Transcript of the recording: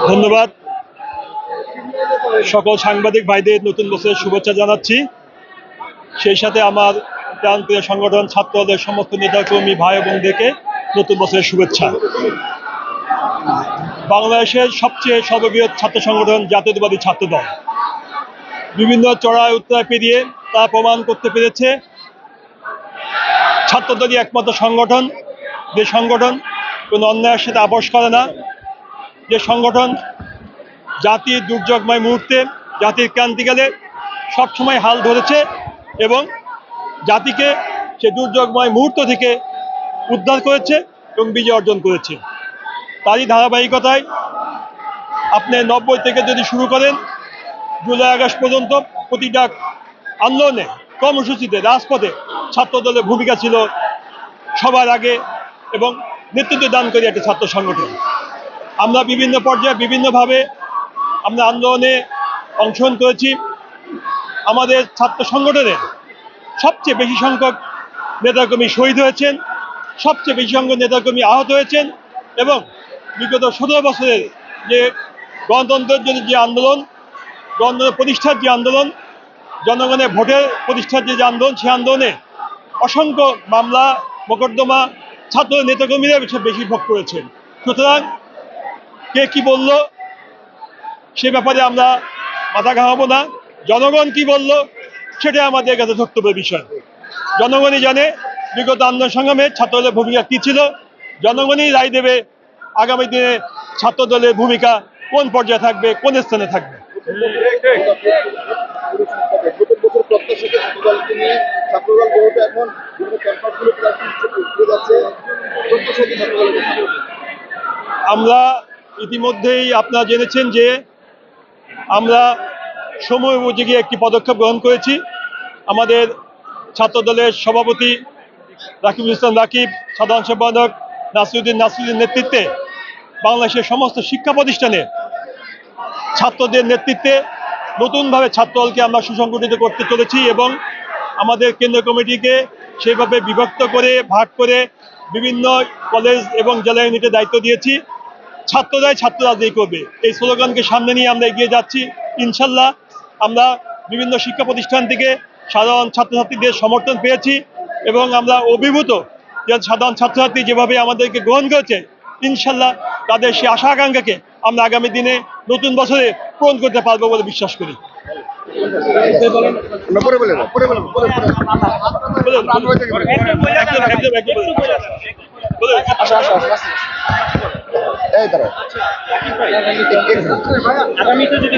ধন্যবাদ। সকল সাংবাদিক ভাইদের নতুন বছরের শুভেচ্ছা জানাচ্ছি। সেই সাথে আমার প্রাণপ্রিয় সংগঠন ছাত্রদলের সমস্ত নেতাকর্মী ভাই বোনদেরকে নতুন বছরের শুভেচ্ছা। বাংলাদেশের সবচেয়ে সর্ববৃহৎ ছাত্র সংগঠন জাতীয়তাবাদী ছাত্রদল বিভিন্ন চড়াই উত্তরায় পেরিয়ে তা প্রমাণ করতে পেরেছে ছাত্রদলই একমাত্র সংগঠন, যে সংগঠন কোনো অন্যায়ের সাথে আপোষ করে না, যে সংগঠন জাতির দুর্যোগময় মুহূর্তে, জাতির ক্রান্তিকালে সবসময় হাল ধরেছে এবং জাতিকে সে দুর্যোগময় মুহূর্ত থেকে উদ্ধার করেছে এবং বিজয় অর্জন করেছে। তারই ধারাবাহিকতায় আপনি 90 থেকে যদি শুরু করেন জুলাই আগস্ট পর্যন্ত প্রতিটা আন্দোলনে, কর্মসূচিতে, রাজপথে ছাত্রদলের ভূমিকা ছিল সবার আগে এবং নেতৃত্ব দানকারী একটা ছাত্র সংগঠন। আমরা বিভিন্ন পর্যায়ে বিভিন্নভাবে আমরা আন্দোলনে অংশগ্রহণ করেছি। আমাদের ছাত্র সংগঠনে সবচেয়ে বেশি সংখ্যক নেতাকর্মী শহীদ হয়েছেন, সবচেয়ে বেশি সংখ্যক নেতাকর্মী আহত হয়েছেন এবং বিগত 17 বছরের যে গণতন্ত্রের জন্য যে আন্দোলন, গণতন্ত্র প্রতিষ্ঠার যে আন্দোলন, জনগণের ভোটের প্রতিষ্ঠার যে আন্দোলন, সেই আন্দোলনে অসংখ্য মামলা মোকদ্দমা ছাত্র নেতাকর্মীরা বেশি ভোগ করেছেন। সুতরাং কে কি বলল সে ব্যাপারে আমরা মাথা ঘামাবো না। জনগণ কি বলল সেটা আমাদের কাছে ধর্তব্য বিষয়। জনগণই জানে বিগত আন্দোলন সংগ্রামে ছাত্রদলের ভূমিকা কী ছিল। জনগণই রায় দেবে আগামী দিনে ছাত্রদলের ভূমিকা কোন পর্যায়ে থাকবে, কোন স্থানে থাকবে। আমরা ইতিমধ্যেই আপনারা জেনেছেন যে আমরা সময় উপযোগী একটি পদক্ষেপ গ্রহণ করেছি। আমাদের ছাত্রদলের সভাপতি রাকিবুল ইসলাম রাকিব, সাধারণ সম্পাদক নাসিরুদ্দিন নেতৃত্বে বাংলাদেশের সমস্ত শিক্ষা প্রতিষ্ঠানে ছাত্রদের নেতৃত্বে নতুনভাবে ছাত্রদলকে আমরা সুসংগঠিত করতে চলেছি এবং আমাদের কেন্দ্রীয় কমিটিকে সেইভাবে বিভক্ত করে ভাগ করে বিভিন্ন কলেজ এবং জেলা ইউনিটে দায়িত্ব দিয়েছি। ছাত্ররাই ছাত্র রাজনীতি করবে, এই স্লোগানকে সামনে নিয়ে আমরা এগিয়ে যাচ্ছি। ইনশাল্লাহ আমরা বিভিন্ন শিক্ষা প্রতিষ্ঠান থেকে সাধারণ ছাত্রছাত্রীদের সমর্থন পেয়েছি এবং আমরা অভিভূত যে সাধারণ ছাত্রছাত্রী যেভাবে আমাদেরকে গ্রহণ করেছে, ইনশাল্লাহ তাদের সেই আশা আকাঙ্ক্ষাকে আমরা আগামী দিনে নতুন বছরে পূরণ করতে পারবো বলে বিশ্বাস করি। আগামীতে যদি